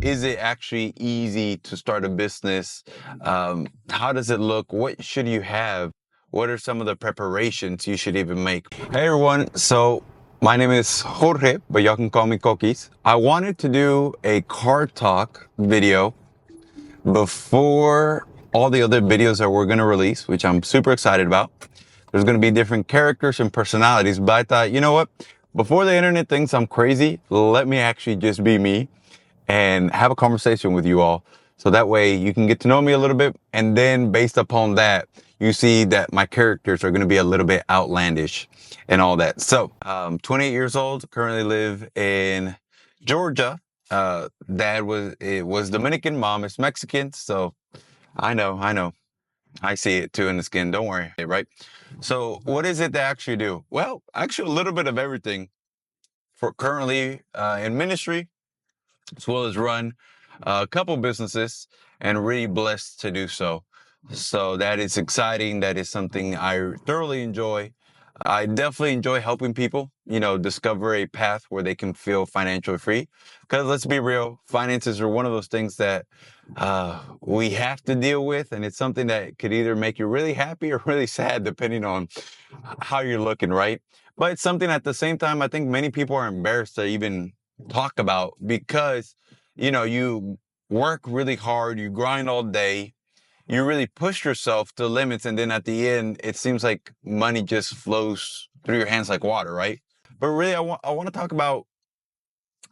is it actually easy to start a business? How does it look? What should you have? What are some of the preparations you should even make? Hey everyone, so my name is Jorge, but y'all can call me Cokis. I wanted to do a car talk video before all the other videos that we're going to release, which I'm super excited about. There's going to be different characters and personalities, but I thought, you know what? Before the internet thinks I'm crazy, let me actually just be me and have a conversation with you all. So that way you can get to know me a little bit. And then based upon that, you see that my characters are going to be a little bit outlandish and all that. So, 28 years old, currently live in Georgia. Dad was Dominican, mom is Mexican. So I know. I see it too in the skin. Don't worry, right? So what is it to actually do? Well, actually a little bit of everything for currently in ministry, as well as run a couple businesses and really blessed to do so. So that is exciting. That is something I thoroughly enjoy. I definitely enjoy helping people, discover a path where they can feel financially free. Because let's be real, finances are one of those things that we have to deal with. And it's something that could either make you really happy or really sad, depending on how you're looking, right? But it's something at the same time, I think many people are embarrassed to even talk about because, you work really hard, you grind all day, you really push yourself to limits, and then at the end, it seems like money just flows through your hands like water, right? But really, I want to talk about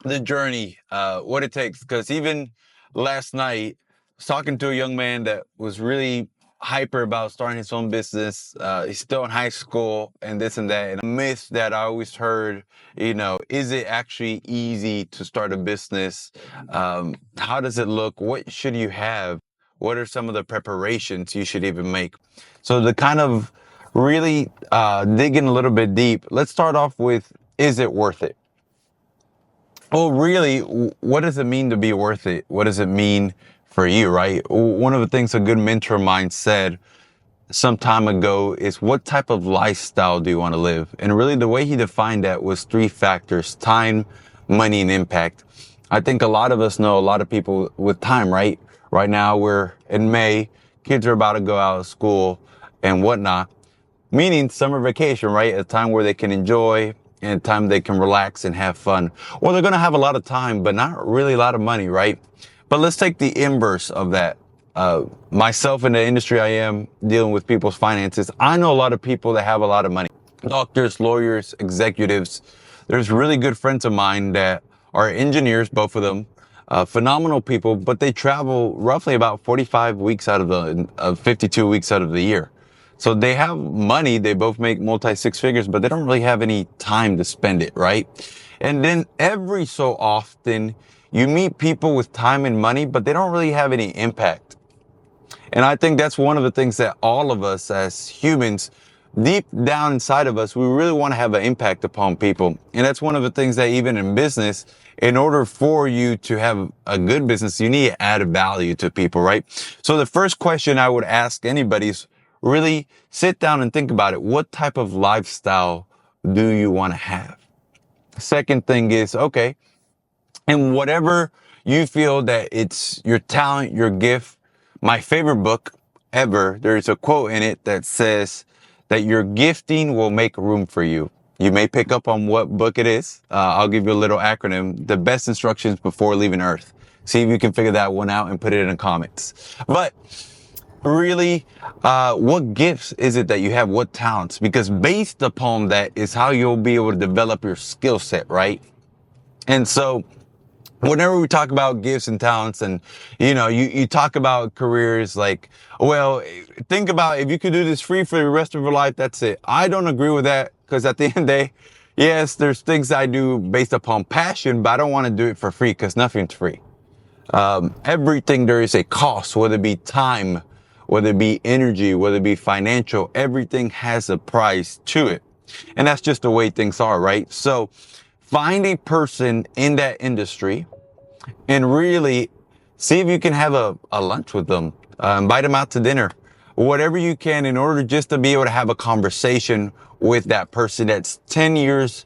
the journey, what it takes, because even last night, I was talking to a young man that was really hyper about starting his own business. He's still in high school and this and that. And a myth that I always heard, is it actually easy to start a business? How does it look? What should you have? What are some of the preparations you should even make? So to kind of really dig in a little bit deep, let's start off with, is it worth it? Well, really, what does it mean to be worth it? What does it mean for you, right? One of the things a good mentor of mine said some time ago is, what type of lifestyle do you want to live? And really the way he defined that was three factors: time, money, and impact. I think a lot of us know a lot of people with time, right? Right now we're in May, kids are about to go out of school and whatnot, meaning summer vacation, right? A time where they can enjoy and a time they can relax and have fun. Well, they're going to have a lot of time, but not really a lot of money, right? But let's take the inverse of that. Myself in the industry I am, dealing with people's finances, I know a lot of people that have a lot of money. Doctors, lawyers, executives. There's really good friends of mine that are engineers, both of them, phenomenal people, but they travel roughly about 45 weeks out of 52 weeks out of the year. So they have money, they both make multi-six figures, but they don't really have any time to spend it, right? And then every so often, you meet people with time and money, but they don't really have any impact. And I think that's one of the things that all of us as humans, deep down inside of us, we really want to have an impact upon people. And that's one of the things that even in business, in order for you to have a good business, you need to add value to people, right? So the first question I would ask anybody is, really sit down and think about it. What type of lifestyle do you want to have? Second thing is, okay, and whatever you feel that it's your talent, your gift. My favorite book ever, there's a quote in it that says that your gifting will make room for you. You may pick up on what book it is. I'll give you a little acronym: the best instructions before leaving Earth. See if you can figure that one out and put it in the comments. But really, what gifts is it that you have? What talents? Because based upon that is how you'll be able to develop your skill set, right? And so whenever we talk about gifts and talents, and you talk about careers, like, well, think about if you could do this free for the rest of your life, that's it. I don't agree with that, because at the end of the day, yes, there's things I do based upon passion, but I don't want to do it for free, because nothing's free. Everything, there is a cost, whether it be time, whether it be energy, whether it be financial, everything has a price to it. And that's just the way things are, right? So find a person in that industry and really see if you can have a lunch with them, invite them out to dinner, whatever you can, in order just to be able to have a conversation with that person that's 10 years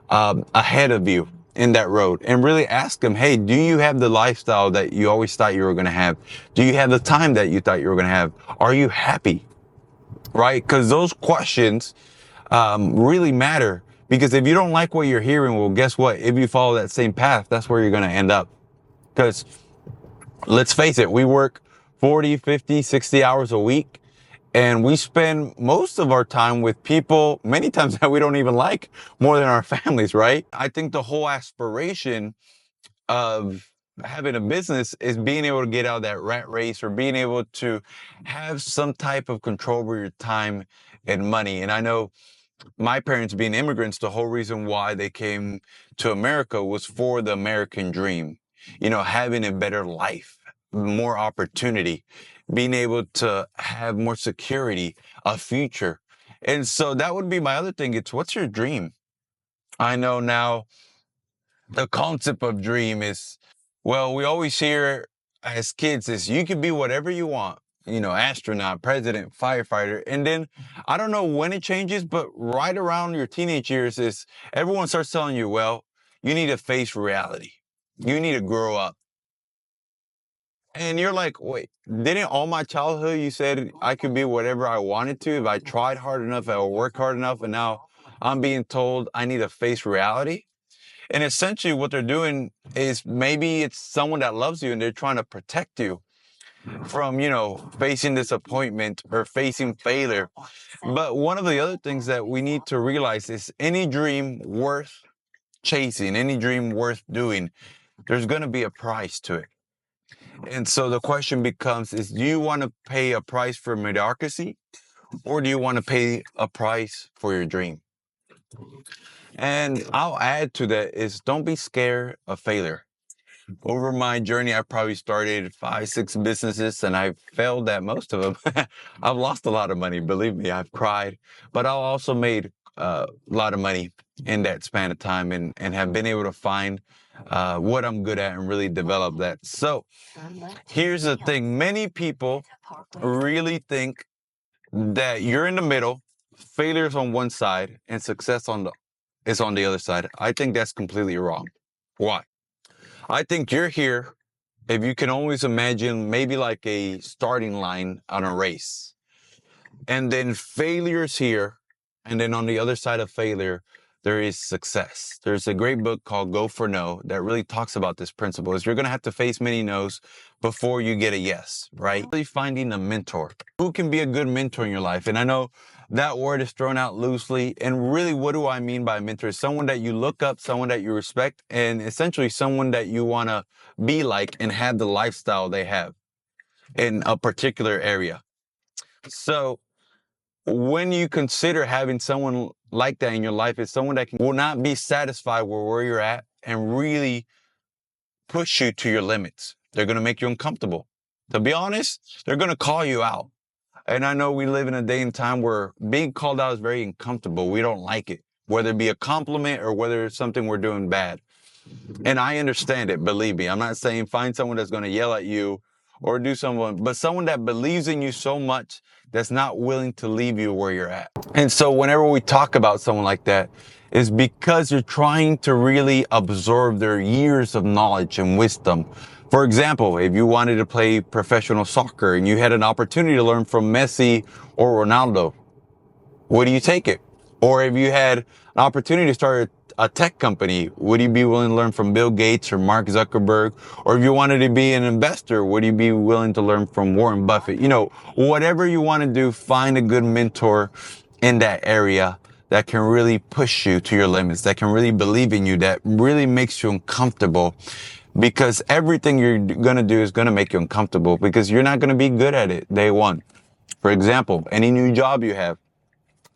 ahead of you. in that road and really ask them, hey, do you have the lifestyle that you always thought you were going to have? Do you have the time that you thought you were going to have? Are you happy? Right? Because those questions really matter. Because if you don't like what you're hearing, well, guess what? If you follow that same path, that's where you're going to end up. Because let's face it, we work 40, 50, 60 hours a week. And we spend most of our time with people, many times that we don't even like, more than our families, right? I think the whole aspiration of having a business is being able to get out of that rat race, or being able to have some type of control over your time and money. And I know my parents being immigrants, the whole reason why they came to America was for the American dream, having a better life, more opportunity, being able to have more security, a future. And so that would be my other thing. It's, what's your dream? I know now the concept of dream is, well, we always hear as kids is, you can be whatever you want, astronaut, president, firefighter. And then I don't know when it changes, but right around your teenage years is everyone starts telling you, well, you need to face reality. You need to grow up. And you're like, wait, didn't all my childhood you said I could be whatever I wanted to if I tried hard enough, I worked hard enough, and now I'm being told I need to face reality? And essentially what they're doing is, maybe it's someone that loves you and they're trying to protect you from, facing disappointment or facing failure. But one of the other things that we need to realize is, any dream worth chasing, any dream worth doing, there's going to be a price to it. And so the question becomes is, do you want to pay a price for mediocrity, or do you want to pay a price for your dream? And I'll add to that is, don't be scared of failure. Over my journey, I probably started 5, 6 businesses, and I've failed at most of them. I've lost a lot of money, believe me, I've cried, but I also made a lot of money in that span of time, and have been able to find what I'm good at and really develop that. So here's the thing. Many people really think that you're in the middle, failure's on one side and success is on the other side. I think that's completely wrong. Why? I think you're here, if you can always imagine, maybe like a starting line on a race. And then failure's here. And then on the other side of failure, there is success. There's a great book called Go for No that really talks about this principle. Is you're going to have to face many no's before you get a yes, right? Really finding a mentor. Who can be a good mentor in your life? And I know that word is thrown out loosely. And really, what do I mean by mentor? Someone that you look up, someone that you respect, and essentially someone that you want to be like and have the lifestyle they have in a particular area. So when you consider having someone like that in your life, is someone that will not be satisfied with where you're at and really push you to your limits. They're going to make you uncomfortable. To be honest, they're going to call you out. And I know we live in a day and time where being called out is very uncomfortable. We don't like it, whether it be a compliment or whether it's something we're doing bad. And I understand it, believe me. I'm not saying find someone that's going to yell at you or do someone, but someone that believes in you so much that's not willing to leave you where you're at. And so whenever we talk about someone like that, is because you're trying to really absorb their years of knowledge and wisdom. For example, if you wanted to play professional soccer and you had an opportunity to learn from Messi or Ronaldo, would you take it? Or if you had an opportunity to start a tech company, would you be willing to learn from Bill Gates or Mark Zuckerberg? Or if you wanted to be an investor, would you be willing to learn from Warren Buffett? Whatever you want to do, find a good mentor in that area that can really push you to your limits, that can really believe in you, that really makes you uncomfortable. Because everything you're going to do is going to make you uncomfortable, because you're not going to be good at it day one. For example, any new job you have,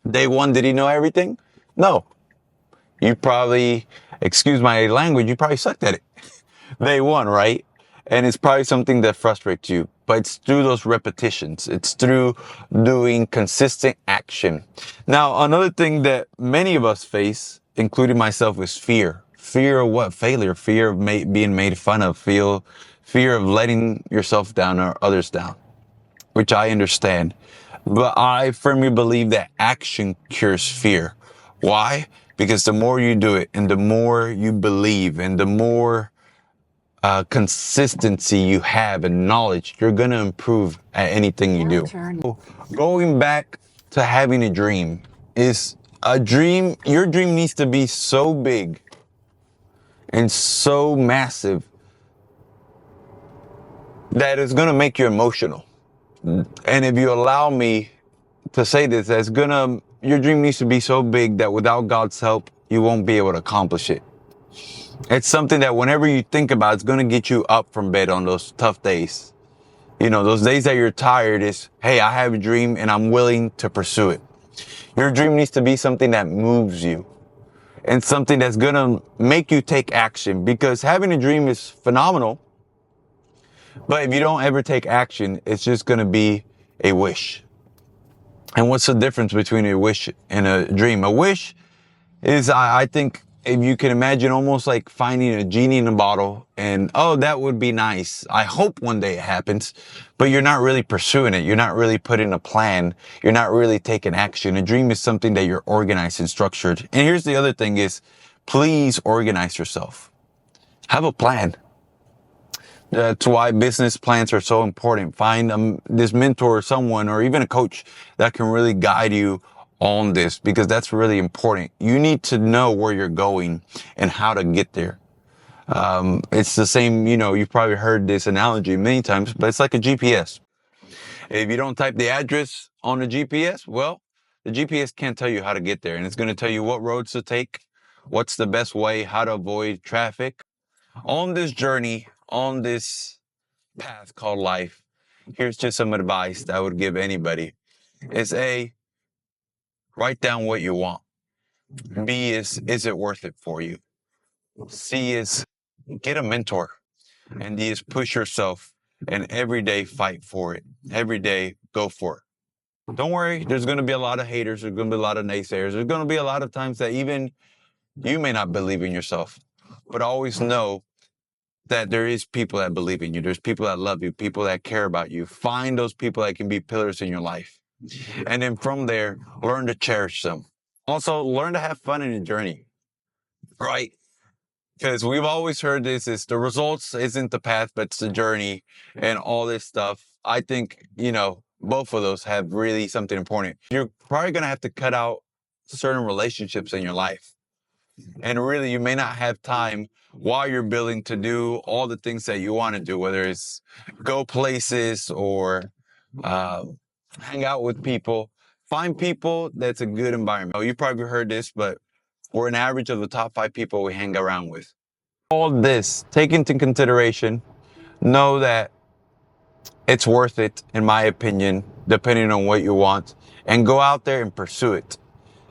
day one, did he know everything? No. You probably, excuse my language, you probably sucked at it. Day one, right? And it's probably something that frustrates you. But it's through those repetitions. It's through doing consistent action. Now, another thing that many of us face, including myself, is fear. Fear of what? Failure. Fear of being made fun of. Fear of letting yourself down or others down, which I understand. But I firmly believe that action cures fear. Why? because the more you do it and the more you believe and the more consistency you have and knowledge, you're going to improve at anything you do. So going back to having a dream is a dream. Your dream needs to be so big and so massive that it's going to make you emotional. And if you allow me to say this, your dream needs to be so big that without God's help, you won't be able to accomplish it. It's something that whenever you think about, it's going to get you up from bed on those tough days. You know, those days that you're tired is, hey, I have a dream and I'm willing to pursue it. Your dream needs to be something that moves you and something that's going to make you take action, because having a dream is phenomenal. But if you don't ever take action, it's just going to be a wish. And what's the difference between a wish and a dream? A wish is, I think, if you can imagine, almost like finding a genie in a bottle and, oh, that would be nice. I hope one day it happens, but you're not really pursuing it. You're not really putting a plan. You're not really taking action. A dream is something that you're organized and structured. And here's the other thing is, please organize yourself. Have a plan. That's why business plans are so important. Find this mentor or someone or even a coach that can really guide you on this, because that's really important. You need to know where you're going and how to get there. It's the same, you've probably heard this analogy many times, but it's like a GPS. If you don't type the address on the GPS, well, the GPS can't tell you how to get there, and it's going to tell you what roads to take, what's the best way, how to avoid traffic. On this journey, on this path called life, here's just some advice that I would give anybody. Is A, write down what you want. B is it worth it for you? C is get a mentor. And D is push yourself and every day fight for it. Every day go for it. Don't worry, there's going to be a lot of haters. There's going to be a lot of naysayers. There's going to be a lot of times that even you may not believe in yourself. But always know that there is people that believe in you. There's people that love you, people that care about you. Find those people that can be pillars in your life. And then from there, learn to cherish them. Also, learn to have fun in the journey, right? Because we've always heard this is the results isn't the path, but it's the journey and all this stuff. I think, both of those have really something important. You're probably going to have to cut out certain relationships in your life. And really, you may not have time while you're building to do all the things that you want to do, whether it's go places or hang out with people. Find people that's a good environment. You probably heard this, but we're an average of the top 5 people we hang around with. All this, take into consideration, know that it's worth it, in my opinion, depending on what you want, and go out there and pursue it.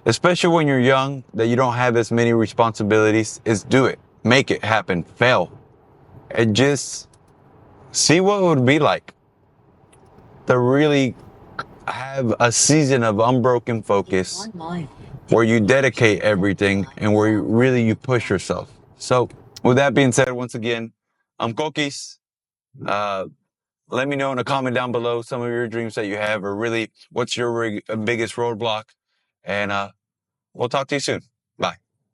Especially when you're young, that you don't have as many responsibilities, is do it. Make it happen. Fail. And just see what it would be like to really have a season of unbroken focus where you dedicate everything and where you push yourself. So with that being said, once again, I'm Cokis. Let me know in a comment down below some of your dreams that you have, or really what's your biggest roadblock. And we'll talk to you soon.